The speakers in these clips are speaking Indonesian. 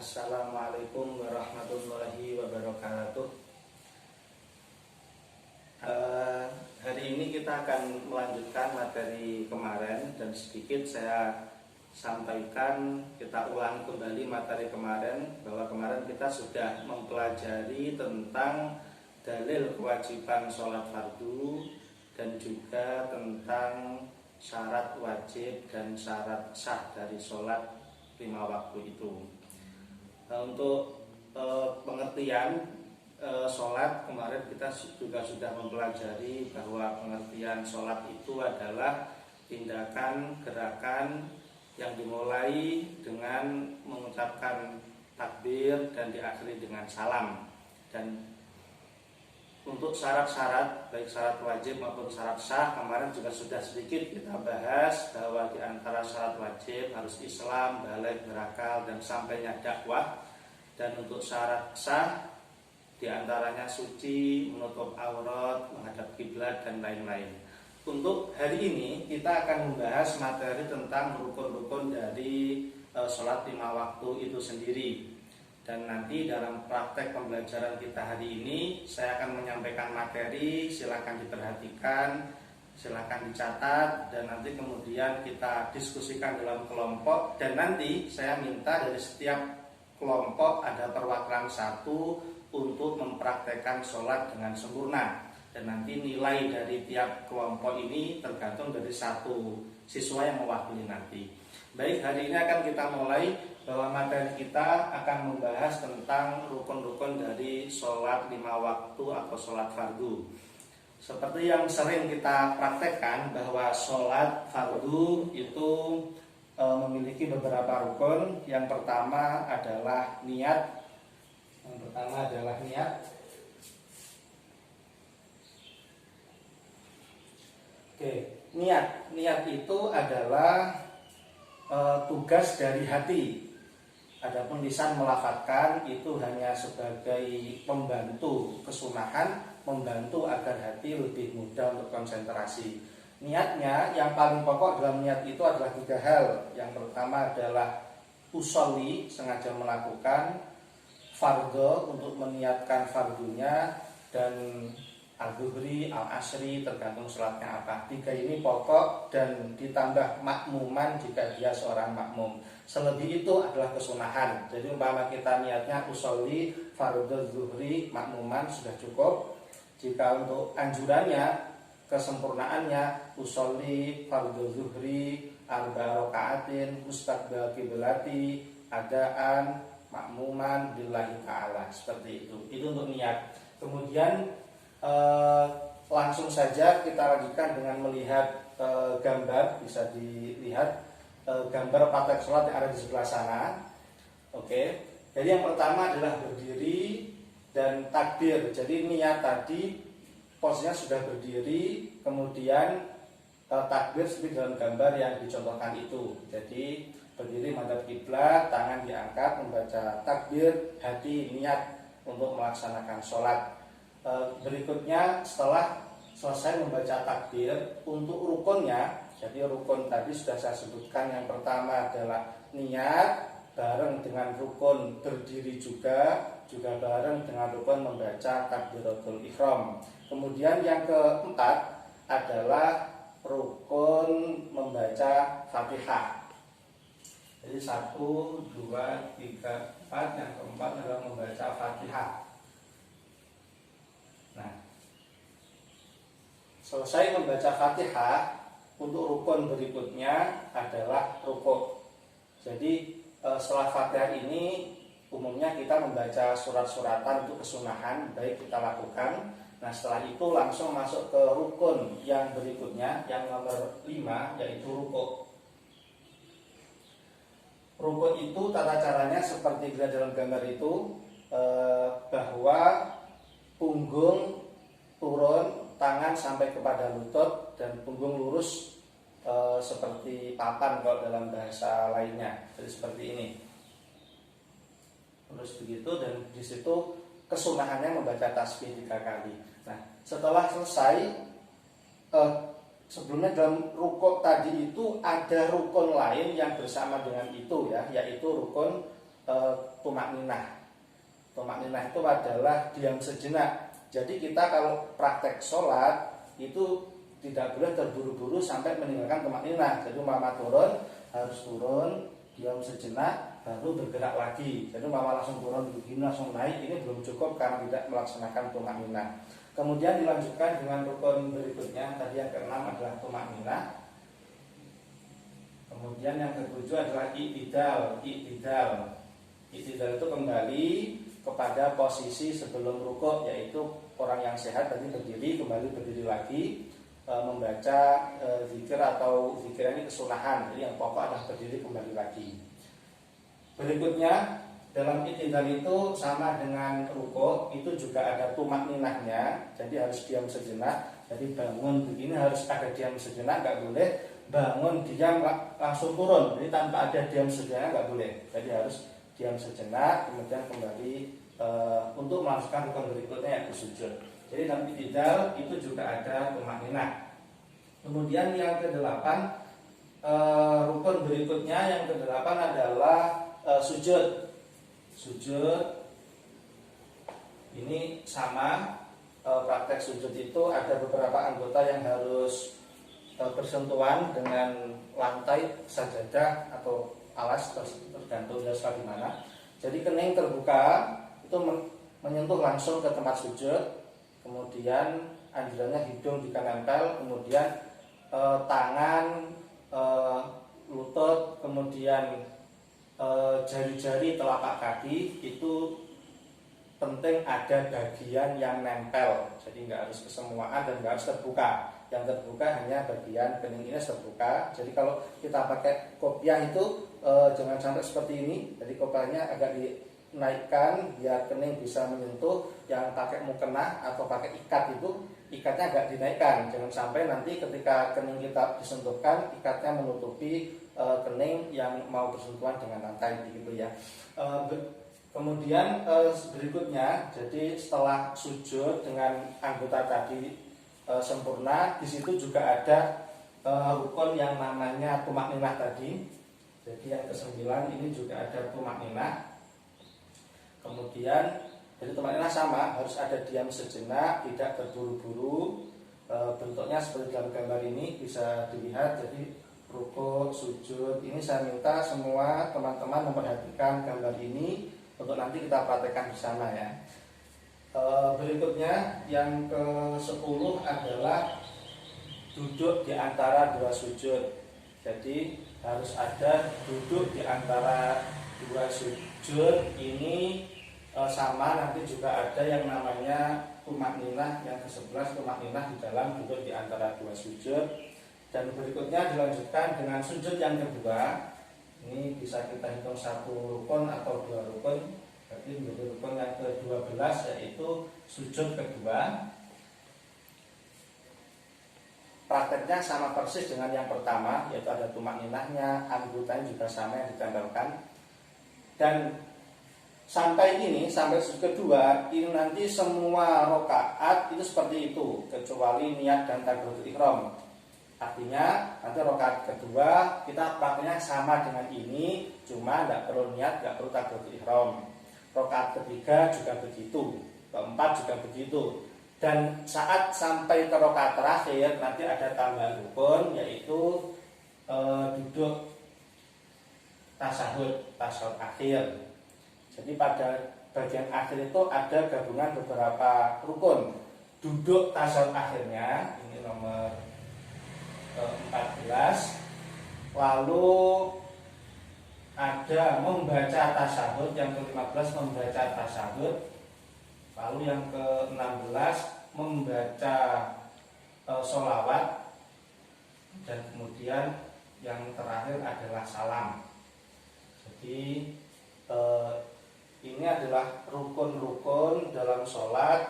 Assalamualaikum warahmatullahi wabarakatuh. Hari ini kita akan melanjutkan materi kemarin dan sedikit saya sampaikan, kita ulang kembali materi kemarin, bahwa kemarin kita sudah mempelajari tentang dalil kewajiban sholat fardu dan juga tentang syarat wajib dan syarat sah dari sholat 5 waktu itu. Untuk pengertian sholat, kemarin kita juga sudah mempelajari bahwa pengertian sholat itu adalah tindakan gerakan yang dimulai dengan mengucapkan takbir dan diakhiri dengan salam. Dan untuk syarat-syarat, baik syarat wajib maupun syarat sah, kemarin juga sudah sedikit kita bahas bahwa di antara syarat wajib harus Islam, baligh, berakal, dan sampainya dakwah. Dan untuk syarat sah, di antaranya suci, menutup aurat, menghadap kiblat, dan lain-lain. Untuk hari ini kita akan membahas materi tentang rukun-rukun dari sholat 5 waktu itu sendiri. Dan nanti dalam praktek pembelajaran kita hari ini saya akan menyampaikan materi, silakan diperhatikan, silakan dicatat, dan nanti kemudian kita diskusikan dalam kelompok. Dan nanti saya minta dari setiap kelompok ada perwakilan satu untuk mempraktekkan sholat dengan sempurna. Dan nanti nilai dari tiap kelompok ini tergantung dari satu siswa yang mewakili nanti. Baik, hari ini akan kita mulai bahwa materi kita akan membahas tentang rukun-rukun dari sholat 5 waktu atau sholat fardu. Seperti yang sering kita praktekkan bahwa sholat fardu itu memiliki beberapa rukun. Yang pertama adalah niat. Niat itu adalah tugas dari hati. Adapun lisan melafadzkan itu hanya sebagai pembantu kesunahan, membantu agar hati lebih mudah untuk konsentrasi. Niatnya yang paling pokok dalam niat itu adalah 3 hal. Yang pertama adalah usolli, sengaja melakukan, fardhu, untuk meniatkan fardunya, dan al-zuhri, al-asri, tergantung sholatnya apa. 3 ini pokok, dan ditambah makmuman jika dia seorang makmum. Selebih itu adalah kesunahan. Jadi umpama kita niatnya usolli, fardhu, zuhri, makmuman sudah cukup. Jika untuk anjurannya, kesempurnaannya, usolli, fardhu zuhri, arba rakaatin, mustaqbal kiblati, adaan, makmuman lillahi ta'ala. Seperti itu. Itu untuk niat. Kemudian langsung saja kita lanjutkan dengan melihat gambar. Bisa dilihat gambar praktek sholat yang ada di sebelah sana. Oke. Jadi yang pertama adalah berdiri dan takbir. Jadi niat tadi posisinya sudah berdiri, kemudian takbir seperti dalam gambar yang dicontohkan itu. Jadi berdiri menghadap kiblat, tangan diangkat, membaca takbir, hati niat untuk melaksanakan sholat. Berikutnya setelah selesai membaca takbir, untuk rukunnya, jadi rukun tadi sudah saya sebutkan. Yang pertama adalah niat, bareng dengan rukun berdiri juga bareng dengan rukun membaca takbiratul ihram. Kemudian yang keempat adalah rukun membaca Fatihah. Jadi 1, 2, 3, 4. Yang keempat adalah membaca Fatihah. Nah, selesai membaca Fatihah, untuk rukun berikutnya adalah rukuk. Jadi setelah Fatihah ini umumnya kita membaca surat-suratan untuk kesunahan, baik kita lakukan. Nah, setelah itu langsung masuk ke rukun yang berikutnya, yang nomor 5, yaitu rukuk. Rukuk itu tata caranya seperti dilihat dalam gambar itu, bahwa punggung turun, tangan sampai kepada lutut, dan punggung lurus seperti papan kalau dalam bahasa lainnya. Jadi seperti ini. Terus begitu, dan di situ kesunahannya membaca tasbih 3 kali. Nah, setelah selesai, sebelumnya dalam rukuk tadi itu ada rukun lain yang bersama dengan itu, ya, yaitu rukun tumak ninah. Tumak ninah itu adalah diam sejenak. Jadi kita kalau praktek sholat itu tidak boleh terburu-buru sampai meninggalkan tumak ninah. Jadi mama turun, harus turun, diam sejenak, baru bergerak lagi. Jadi mama langsung turun begini, langsung naik, ini belum cukup karena tidak melaksanakan tumak ninah. Kemudian dilanjutkan dengan rukun berikutnya. Tadi yang keenam adalah tumak ninah. Kemudian yang ketujuh adalah i'tidal. I'tidal itu kembali kepada posisi sebelum rukuk, yaitu orang yang sehat tadi berdiri, kembali berdiri lagi, membaca zikir atau zikir ini kesunahan. Jadi yang pokok adalah berdiri kembali lagi. Berikutnya dalam i'tidal itu sama dengan rukuk, itu juga ada tumak ninahnya. Jadi harus diam sejenak. Jadi bangun begini harus ada diam sejenak, nggak boleh bangun diam langsung turun. Jadi tanpa ada diam sejenak nggak boleh. Jadi harus diam sejenak, kemudian kembali untuk melakukan rukun berikutnya yaitu sujud. Jadi dalam i'tidal itu juga ada tumak ninah. Kemudian yang kedelapan, rukun berikutnya yang kedelapan adalah sujud. Sujud ini sama, praktek sujud itu ada beberapa anggota yang harus bersentuhan dengan lantai sajadah atau alas, tergantung dasar di mana. Jadi kening terbuka itu menyentuh langsung ke tempat sujud. Kemudian anjurannya hidung jika nempel, kemudian tangan, lutut, kemudian jari-jari telapak kaki itu penting ada bagian yang nempel. Jadi nggak harus kesemuaan dan nggak harus terbuka. Yang terbuka hanya bagian kening ini terbuka. Jadi kalau kita pakai kopiah itu jangan sampai seperti ini. Jadi kopiahnya agak dinaikkan biar kening bisa menyentuh. Yang pakai mukena atau pakai ikat itu ikatnya agak dinaikkan. Jangan sampai nanti ketika kening kita disentuhkan, ikatnya menutupi kening yang mau bersentuhan dengan lantai begitu ya. Kemudian berikutnya, jadi setelah sujud dengan anggota tadi sempurna, di situ juga ada rukun yang namanya tumak ninah tadi. Jadi yang kesembilan ini juga ada tumak ninah. Kemudian jadi tumak ninah sama, harus ada diam sejenak, tidak terburu-buru. Bentuknya seperti dalam gambar ini bisa dilihat. Jadi rukuk, sujud. Ini saya minta semua teman-teman memperhatikan gambar ini untuk nanti kita praktekkan bersama ya. Berikutnya yang ke-10 adalah duduk di antara dua sujud. Jadi harus ada duduk di antara dua sujud. Ini sama, nanti juga ada yang namanya tumak ninah. Yang ke-11 tumak ninah di dalam duduk di antara dua sujud. Dan berikutnya dilanjutkan dengan sujud yang kedua. Ini bisa kita hitung satu rukun atau dua rukun. Jadi menjadi rukun yang ke-12 yaitu sujud kedua. Prakteknya sama persis dengan yang pertama, yaitu ada tumak ninahnya, anggotanya juga sama yang ditempelkan. Dan sampai sujud kedua, ini nanti semua rakaat itu seperti itu, kecuali niat dan takbiratul ihram. Artinya nanti rakaat kedua kita prakteknya sama dengan ini, cuma tidak perlu niat, tidak perlu takbiratul ihram. Rakaat ketiga juga begitu, keempat juga begitu. Dan saat sampai ke rakaat terakhir nanti ada tambahan rukun, yaitu duduk tasyahud akhir. Jadi pada bagian akhir itu ada gabungan beberapa rukun. Duduk tasyahud akhirnya, ini nomor 14. Lalu ada membaca tasyahud, yang ke-15 membaca tasyahud. Lalu yang ke-16 membaca sholawat. Dan kemudian yang terakhir adalah salam. Jadi ini adalah rukun-rukun dalam sholat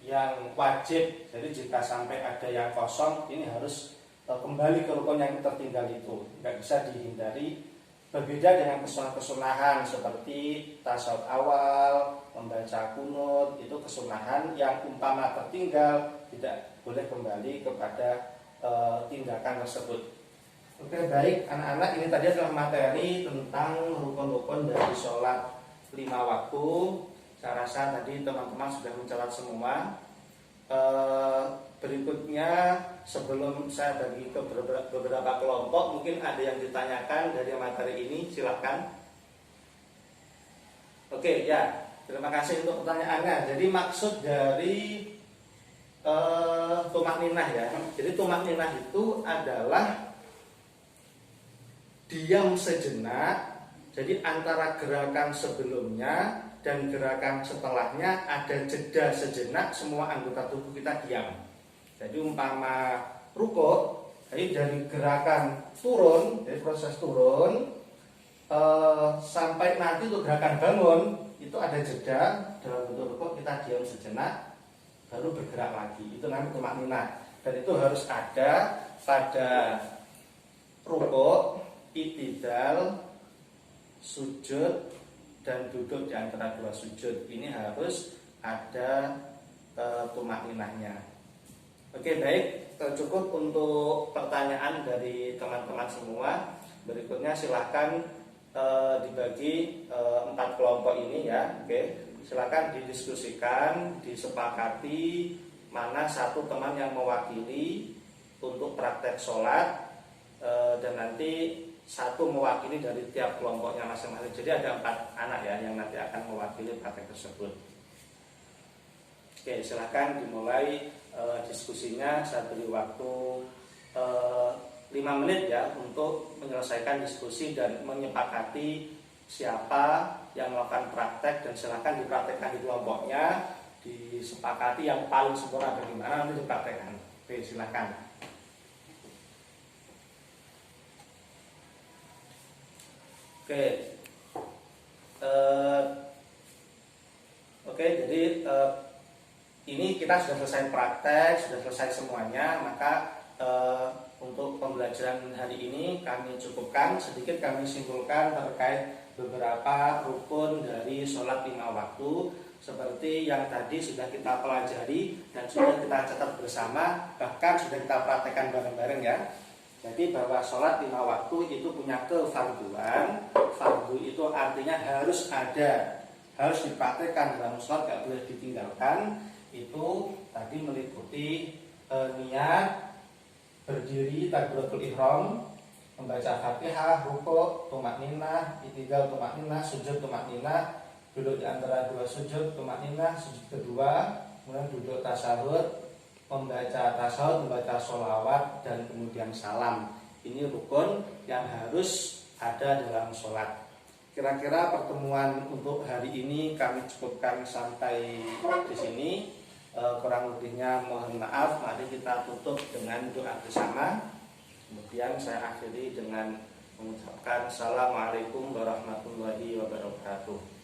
yang wajib. Jadi jika sampai ada yang kosong, ini harus kembali ke rukun yang tertinggal itu. Nggak bisa dihindari. Berbeda dengan kesunahan seperti tasyahud awal, membaca kunut, itu kesunahan yang umpama tertinggal tidak boleh kembali kepada tindakan tersebut. Oke, baik anak-anak, ini tadi adalah materi tentang rukun-rukun dari sholat 5 waktu. Saya rasa tadi teman-teman sudah mencatat semua. Berikutnya sebelum saya bagi ke beberapa kelompok, mungkin ada yang ditanyakan dari materi ini, silahkan. Oke ya, terima kasih untuk pertanyaannya. Jadi maksud dari tumak ninah ya. Jadi tumak ninah itu adalah diam sejenak. Jadi antara gerakan sebelumnya dan gerakan setelahnya ada jeda sejenak, semua anggota tubuh kita diam. Jadi umpama rukuk, jadi dari gerakan turun, dari proses turun sampai nanti untuk gerakan bangun itu ada jeda dalam bentuk rukuk, kita diam sejenak baru bergerak lagi. Itu namanya tumak ninah. Dan itu harus ada pada rukuk, i'tidal, sujud dan duduk di antara dua sujud. Ini harus ada tumak ninahnya. Oke, baik, cukup untuk pertanyaan dari teman-teman semua. Berikutnya silahkan dibagi 4 kelompok ini ya. Oke, silahkan didiskusikan, disepakati mana satu teman yang mewakili untuk praktek sholat, dan nanti satu mewakili dari tiap kelompoknya masing-masing. Jadi ada 4 anak ya yang nanti akan mewakili praktek tersebut. Oke, silahkan dimulai diskusinya. Saya beri waktu 5 menit ya untuk menyelesaikan diskusi dan menyepakati siapa yang melakukan praktek, dan silahkan dipraktekkan di kelompoknya, disepakati yang paling sempurna bagaimana nanti dipraktekkan. Oke, silahkan. Oke, jadi ini kita sudah selesai praktek, sudah selesai semuanya. Maka untuk pembelajaran hari ini kami cukupkan. Sedikit kami simpulkan terkait beberapa rukun dari sholat 5 waktu, seperti yang tadi sudah kita pelajari dan sudah kita catat bersama, bahkan sudah kita praktekkan bareng-bareng ya. Jadi bahwa sholat 5 waktu itu punya kefarduan. Fardu itu artinya harus ada, harus dipraktekkan dalam sholat, gak boleh ditinggalkan. Itu tadi meliputi niat, berdiri, takbiratul ihram, membaca Fatihah, rukuk, tumak ninah, i'tidal tumak ninah, sujud tumak ninah, duduk di antara dua sujud tumak ninah, sujud kedua, kemudian duduk tasyahud, membaca tasawuf, membaca sholawat, dan kemudian salam. Ini rukun yang harus ada dalam sholat. Kira-kira pertemuan untuk hari ini kami cukupkan sampai di sini. Kurang lebihnya mohon maaf. Mari kita tutup dengan doa bersama. Kemudian saya akhiri dengan mengucapkan Assalamualaikum warahmatullahi wabarakatuh.